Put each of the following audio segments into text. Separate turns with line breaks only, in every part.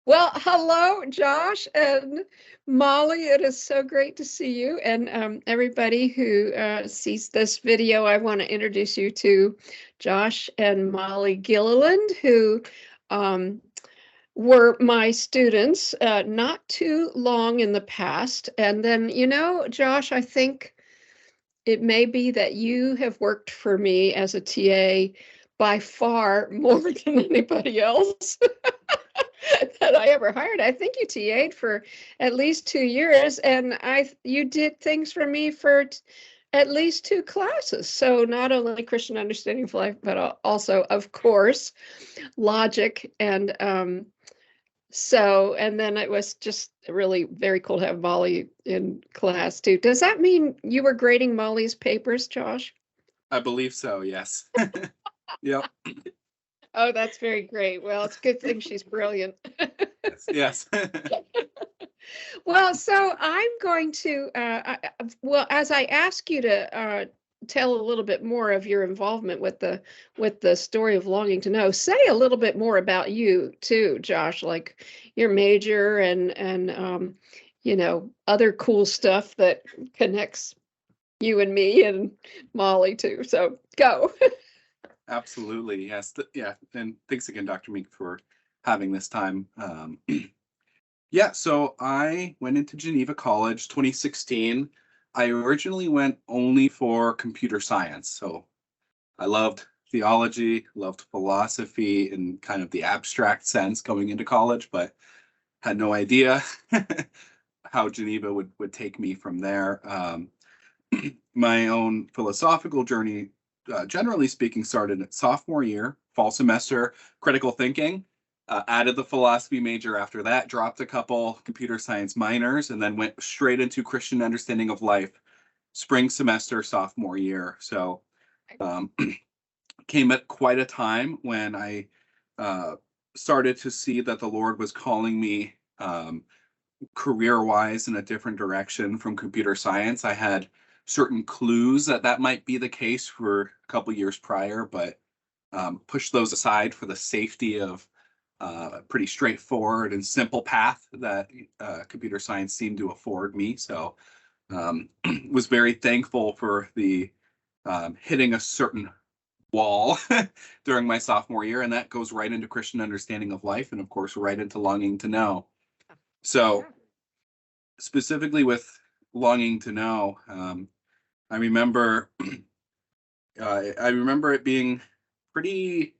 Well, hello, Josh and Molly. It is so great to see you. And everybody who sees this video, I want to introduce you to Josh and Molly Gilliland, who um, were my students not too long in the past. And then, Josh, I think it may be that you have worked for me as a TA by far more than anybody else that I ever hired. I think you TA'd for at least 2 years, and you did things for me for at least two classes. So not only Christian understanding of life, but also, of course, logic. And then it was just really very cool to have Molly in class too. Does that mean you were grading Molly's papers, Josh?
I believe so, yes. Yep.
Oh, that's very great. Well, it's a good thing she's brilliant.
Yes.
Well, so I'm going to, as I ask you to tell a little bit more of your involvement with the story of Longing to Know, say a little bit more about you too, Josh, like your major and other cool stuff that connects you and me and Molly too. So go.
Absolutely, yes. Yeah, and thanks again, Dr. Meek, for having this time. Yeah, so I went into Geneva College 2016. I originally went only for computer science. So I loved theology, loved philosophy in kind of the abstract sense going into college, but had no idea how Geneva would take me from there. My own philosophical journey, generally speaking, started at sophomore year, fall semester, critical thinking. Added the philosophy major after that, dropped a couple computer science minors, and then went straight into Christian understanding of life, spring semester, sophomore year. So came at quite a time when I started to see that the Lord was calling me career-wise in a different direction from computer science. I had certain clues that might be the case for a couple years prior, but pushed those aside for the safety of a pretty straightforward and simple path that computer science seemed to afford me. So was very thankful for the hitting a certain wall during my sophomore year, and that goes right into Christian understanding of life, and of course right into Longing to Know. So specifically with Longing to Know, I remember it being pretty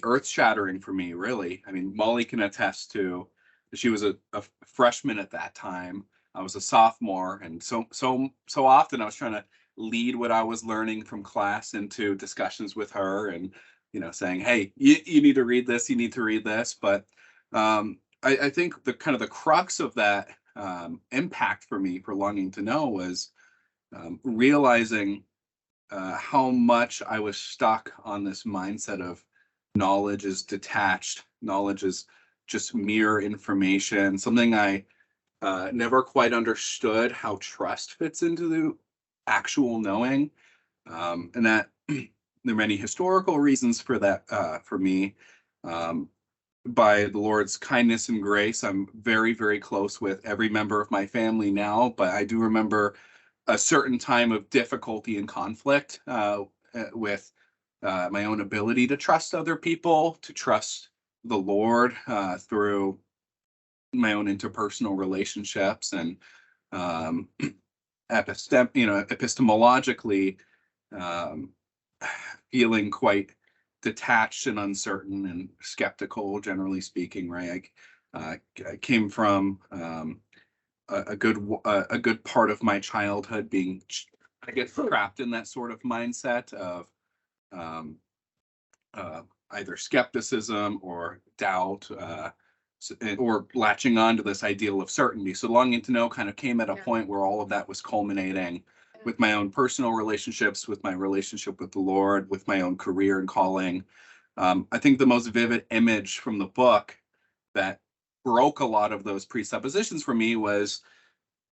earth-shattering for me, really. I mean, Molly can attest to, she was a freshman at that time. I was a sophomore, and so often I was trying to lead what I was learning from class into discussions with her, and saying, "Hey, you need to read this. You need to read this." But I think the kind of the crux of that impact for me for Longing to Know was realizing how much I was stuck on this mindset of knowledge is detached, knowledge is just mere information, something I never quite understood how trust fits into the actual knowing, and that there are many historical reasons for that. For me, by the Lord's kindness and grace, I'm very, very close with every member of my family now, but I do remember a certain time of difficulty and conflict with my own ability to trust other people, to trust the Lord through my own interpersonal relationships, and epistemologically feeling quite detached and uncertain and skeptical, generally speaking. Right, I came from a good part of my childhood being, I guess, trapped in that sort of mindset of either skepticism or doubt, or latching on to this ideal of certainty. So Longing to Know kind of came at a point where all of that was culminating with my own personal relationships, with my relationship with the Lord, with my own career and calling. I think the most vivid image from the book that broke a lot of those presuppositions for me was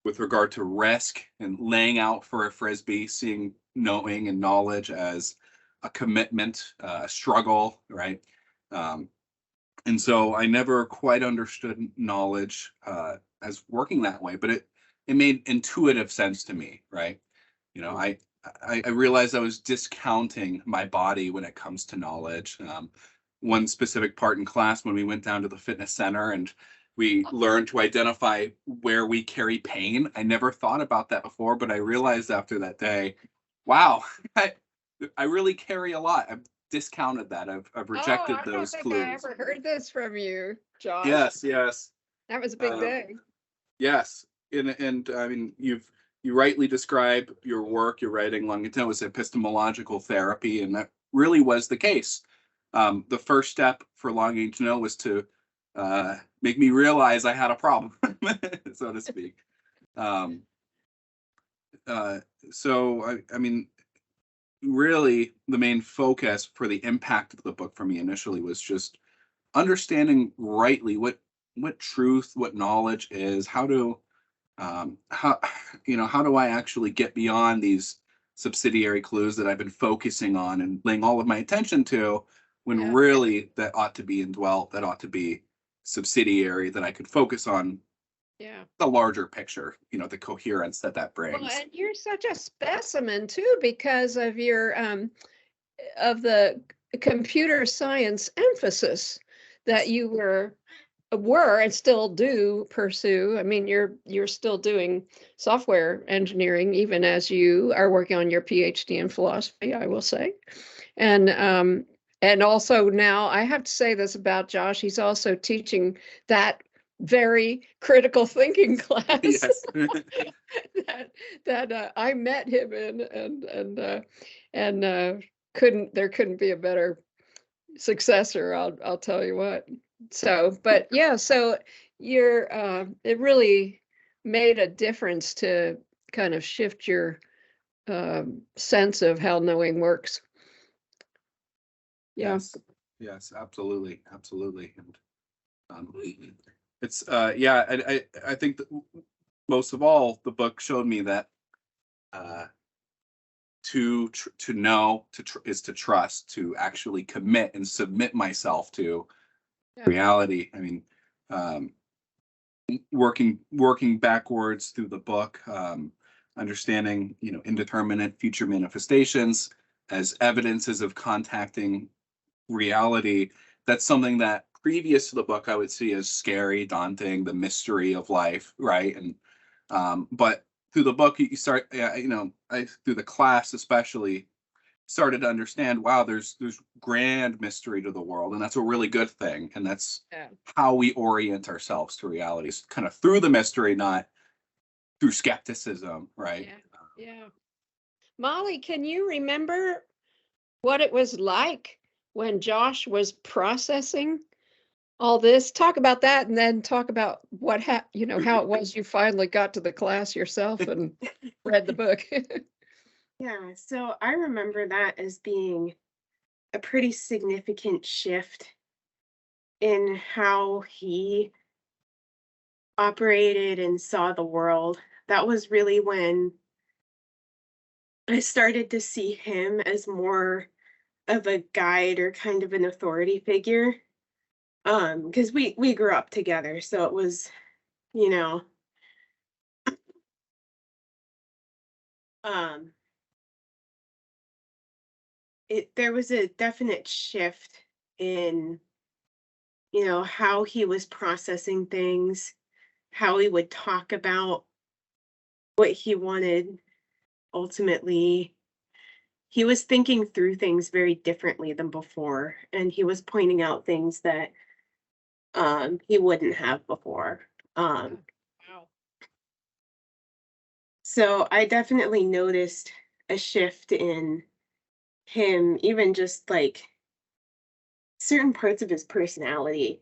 with regard to risk and laying out for a Frisbee, seeing knowing and knowledge as a commitment, a struggle, right? And so I never quite understood knowledge as working that way, but it made intuitive sense to me, right? You know, I realized I was discounting my body when it comes to knowledge. One specific part in class when we went down to the fitness center and we learned to identify where we carry pain. I never thought about that before, but I realized after that day, wow, I really carry a lot. I've discounted that. I've
Oh,
rejected
I don't
those
think I
clues.
ever heard this from you, Josh.
Yes, yes.
That was a big
Um,
day.
yes. And I mean, you rightly describe your work, your writing longitudinal as epistemological therapy, and that really was the case. The first step for longitudinal was to make me realize I had a problem, so to speak. Um, I mean, really, the main focus for the impact of the book for me initially was just understanding rightly what truth, what knowledge is, how how do I actually get beyond these subsidiary clues that I've been focusing on and laying all of my attention to, when
Yeah.
really that ought to be indwelt, that ought to be subsidiary, that I could focus on
Yeah.
the larger picture, the coherence that
Well,
brings.
and you're such a specimen too because of your of the computer science emphasis that you were and still do pursue. I mean, you're still doing software engineering even as you are working on your PhD in philosophy, I will say. And also now I have to say this about Josh, he's also teaching that very critical thinking class
Yes.
that I met him in, and couldn't be a better successor. I'll tell you what. So, but yeah, so you're it really made a difference to kind of shift your sense of how knowing works. Yeah.
Yes. Yes, absolutely. Absolutely. And it's yeah, I think that most of all, the book showed me that to know is to trust, to actually commit and submit myself to
Yeah.
reality. I mean, um, working backwards through the book, understanding indeterminate future manifestations as evidences of contacting reality. That's something that previous to the book I would see as scary, daunting, the mystery of life, right? And but through the book you start, through the class especially, started to understand, wow, there's grand mystery to the world, and that's a really good thing. And that's
Yeah.
how we orient ourselves to reality, kind of through the mystery, not through skepticism, right?
Yeah. Yeah. Molly, can you remember what it was like when Josh was processing all this? Talk about that and then talk about how it was you finally got to the class yourself and read the book.
Yeah, so I remember that as being a pretty significant shift in how he operated and saw the world. That was really when I started to see him as more of a guide or kind of an authority figure. Because we grew up together, so it was, you know, um, there was a definite shift in, how he was processing things, how he would talk about what he wanted ultimately. He was thinking through things very differently than before, and he was pointing out things that he wouldn't have before. Um,
Wow.
so I definitely noticed a shift in him, even just like certain parts of his personality,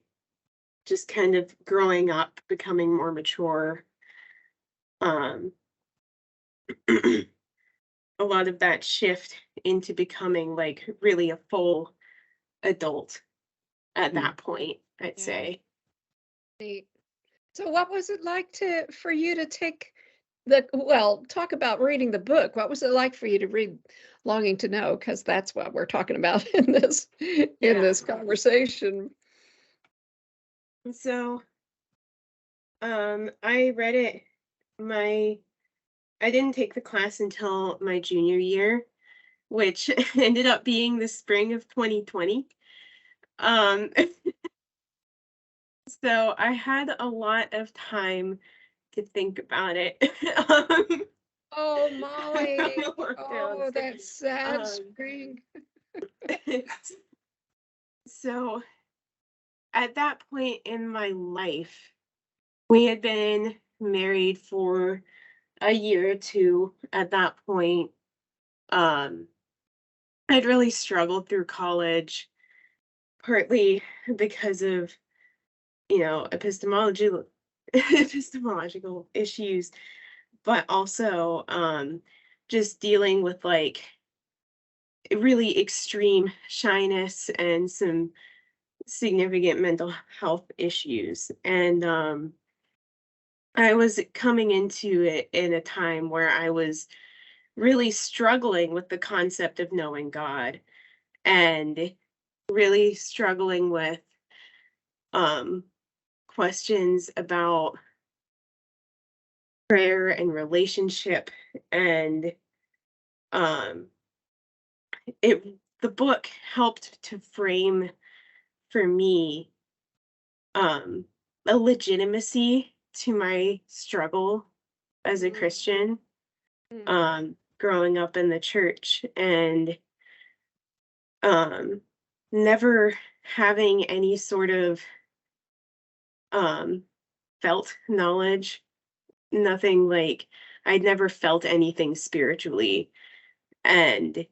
just kind of growing up, becoming more mature. Um, a lot of that shift into becoming like really a full adult at
Mm.
that point, I'd
Yeah.
say.
Neat. So what was it like for you to take talk about reading the book. What was it like for you to read Longing to Know? Because that's what we're talking about in this
Yeah.
conversation.
So, I read it I didn't take the class until my junior year, which ended up being the spring of 2020. Um, so I had a lot of time to think about it. um,
Oh, Molly.
lockdowns.
Oh, that sad
Um,
spring.
so at that point in my life, we had been married for a year or two at that point. Um, I'd really struggled through college, partly because of, epistemological issues, but also just dealing with like really extreme shyness and some significant mental health issues. And I was coming into it in a time where I was really struggling with the concept of knowing God and really struggling with um, questions about prayer and relationship. And um, the book helped to frame for me um, a legitimacy to my struggle as a Christian,
Mm.
growing up in the church and um, never having any sort of um, felt knowledge, nothing like I'd never felt anything spiritually. And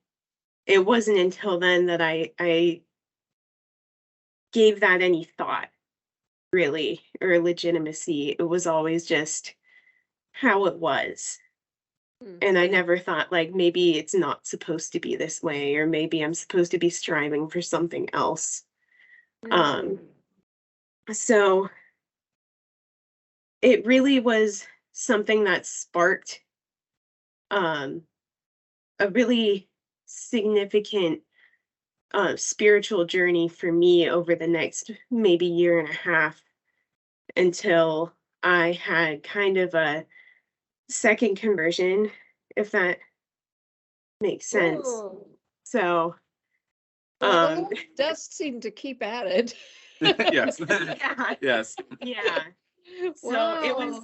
it wasn't until then that I gave that any thought, really, or legitimacy. It was always just how it was.
Mm.
And I never thought like maybe it's not supposed to be this way, or maybe I'm supposed to be striving for something else. Um, so it really was something that sparked um, a really significant spiritual journey for me over the next maybe year and a half until I had kind of a second conversion, if that makes sense.
Oh,
So,
well, the
um,
Lord does seem to keep at it.
Yes.
yeah,
Yes.
yeah. So
Wow.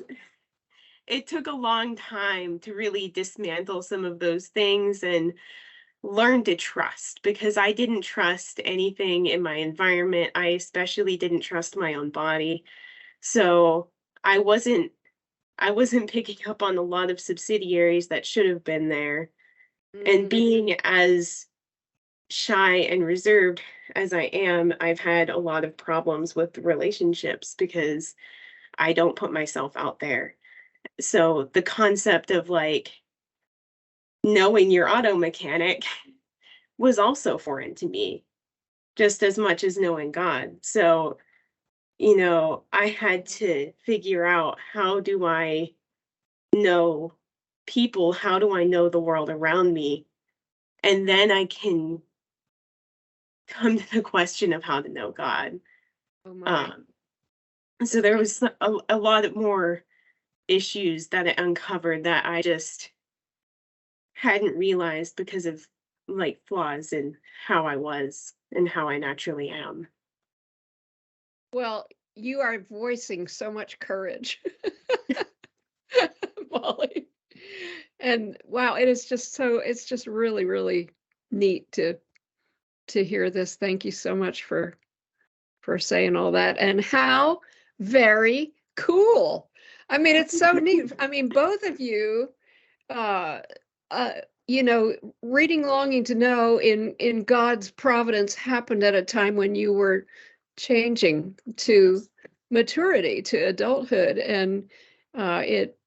it took a long time to really dismantle some of those things and learn to trust, because I didn't trust anything in my environment. I especially didn't trust my own body. So I wasn't I wasn't picking up on a lot of subsidiaries that should have been there. And
Mm.
being as shy and reserved as I am, I've had a lot of problems with relationships because I don't put myself out there. So the concept of like knowing your auto mechanic was also foreign to me, just as much as knowing God. So, I had to figure out, how do I know people? How do I know the world around me? And then I can come to the question of how to know God.
Oh my.
Um, so there was a lot of more issues that it uncovered that I just hadn't realized because of like flaws in how I was and how I naturally am.
Well, you are voicing so much courage, Molly. And wow, it's just really, really neat to hear this. Thank you so much for saying all that. And how very cool. I mean, it's so neat. I mean, both of you uh uh you know, reading Longing to Know in God's providence happened at a time when you were changing to maturity, to adulthood, and it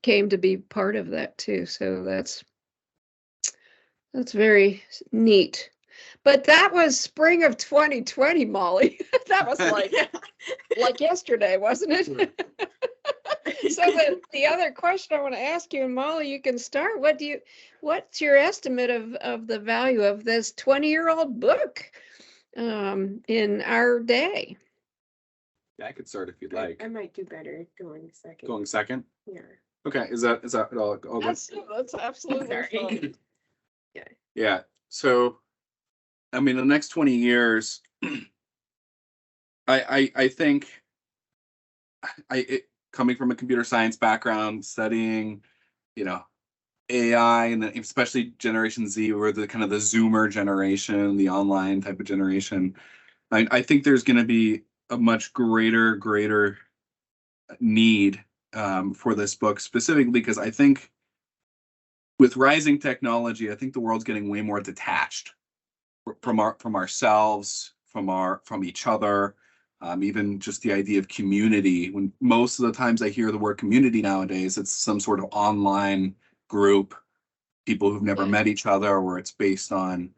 came to be part of that too. So that's very neat. But that was spring of 2020, Molly. That was like yesterday, wasn't it? So the other question I want to ask you, and Molly, you can start. What's your estimate of the value of this 20-year-old book in our day?
Yeah, I could start if you'd
I
like.
might do better going second.
Going second?
Yeah.
Okay, is that all good?
That's absolutely
Sorry.
fine.
Yeah. So, I mean, the next 20 years, I think coming from a computer science background, studying, you know, AI, and then especially Generation Z, or the kind of the Zoomer generation, the online type of generation, I think there's going to be a much greater need for this book, specifically because I think with rising technology, I think the world's getting way more detached from ourselves, from each other, even just the idea of community. When most of the times I hear the word community nowadays, it's some sort of online group, people who've never
Yeah.
met each other, where it's based on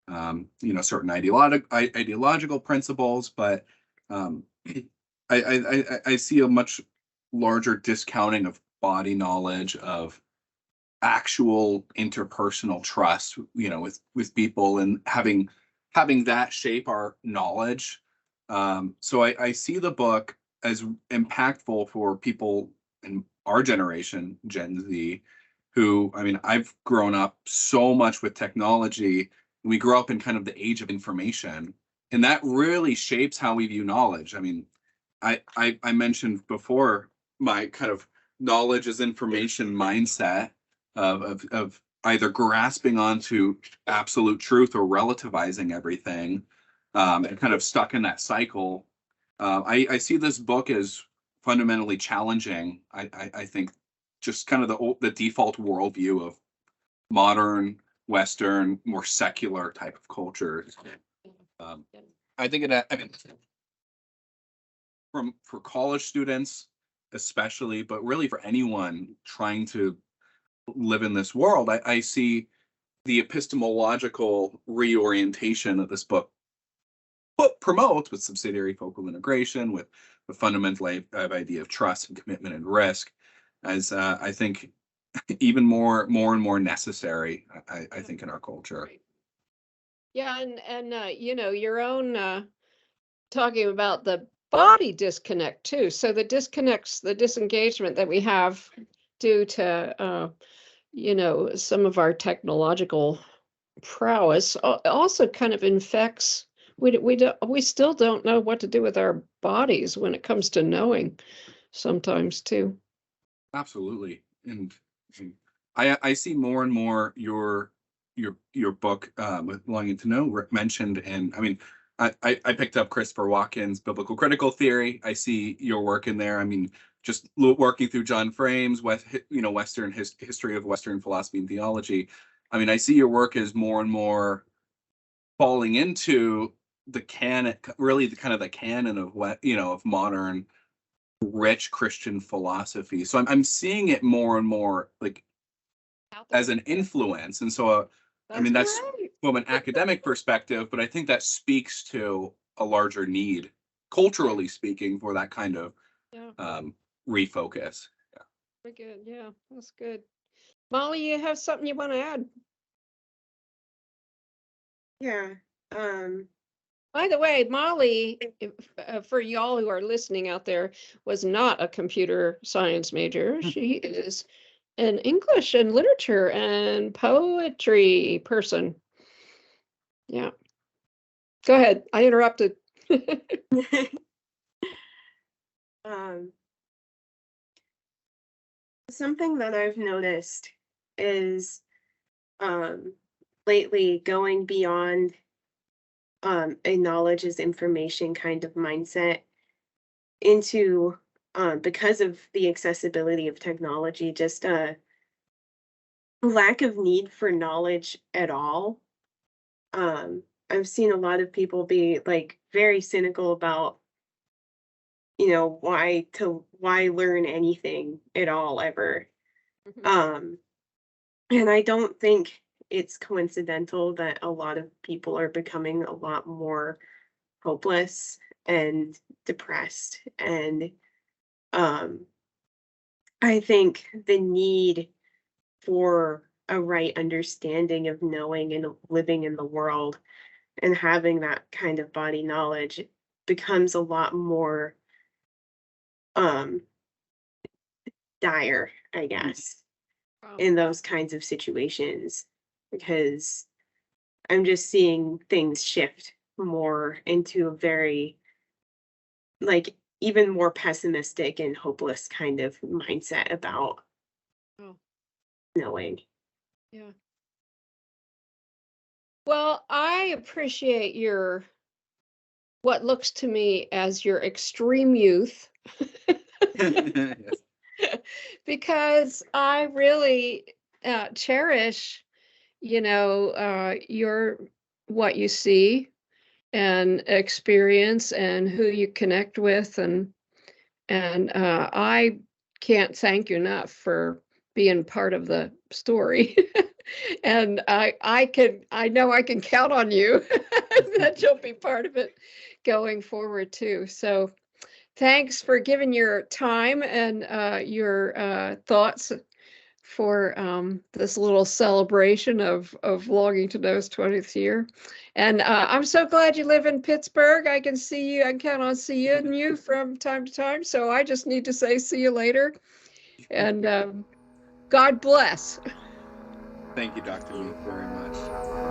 certain ideological principles. But I see a much larger discounting of body knowledge, of actual interpersonal trust, with people, and having that shape our knowledge. So I see the book as impactful for people in our generation, Gen Z, who, I mean, I've grown up so much with technology. We grow up in kind of the age of information, and that really shapes how we view knowledge. I mean, I mentioned before my kind of knowledge as information mindset of either grasping onto absolute truth or relativizing everything, and kind of stuck in that cycle. I see this book as fundamentally challenging. I think just kind of the default worldview of modern Western, more secular type of cultures. I think I mean, for college students especially, but really for anyone trying to live in this world, I see the epistemological reorientation that this book promotes, with subsidiary focal integration, with the fundamental idea of trust and commitment and risk, as I think even more and more necessary. I think in our culture.
Yeah, and your own talking about the body disconnect too. So the disengagement that we have due to some of our technological prowess also kind of infects. We still don't know what to do with our bodies when it comes to knowing sometimes too.
Absolutely. And I see more and more your book, with Longing to Know, mentioned. And I mean, I picked up Christopher Walken's Biblical Critical Theory. I see your work in there. I mean, just working through John Frame's Western history of Western philosophy and theology. I mean, I see your work as more and more falling into the canon, really the kind of the canon of of modern rich Christian philosophy. So I'm seeing it more and more like as an influence. And so, I mean, that's
great.
from an academic perspective, but I think that speaks to a larger need, culturally speaking, for that kind of
Yeah,
refocus. Yeah.
very good. Yeah, that's good. Molly, you have something you want to add?
Yeah.
By the way, Molly, for y'all who are listening out there, was not a computer science major. She is an English and literature and poetry person. Yeah. Go ahead. I interrupted.
um, Something that I've noticed is lately going beyond a knowledge is information kind of mindset into, because of the accessibility of technology, just a lack of need for knowledge at all. I've seen a lot of people be like very cynical about, why learn anything at all ever. Um, and I don't think it's coincidental that a lot of people are becoming a lot more hopeless and depressed. And um, I think the need for a right understanding of knowing and living in the world and having that kind of body knowledge becomes a lot more um dire, I guess,
Wow.
in those kinds of situations, because I'm just seeing things shift more into a very, like, even more pessimistic and hopeless kind of mindset about
Oh,
knowing.
yeah. Well, I appreciate your what looks to me as your extreme youth
Yes.
because I really cherish, your what you see and experience and who you connect with and I can't thank you enough for being part of the story. And I know I can count on you that you'll be part of it going forward too. So thanks for giving your time and your thoughts for this little celebration of Longing to Know's 20th year. And I'm so glad you live in Pittsburgh. I can see you, I can count on seeing you from time to time. So I just need to say see you later. And God bless.
Thank you, Dr. Meek, very much.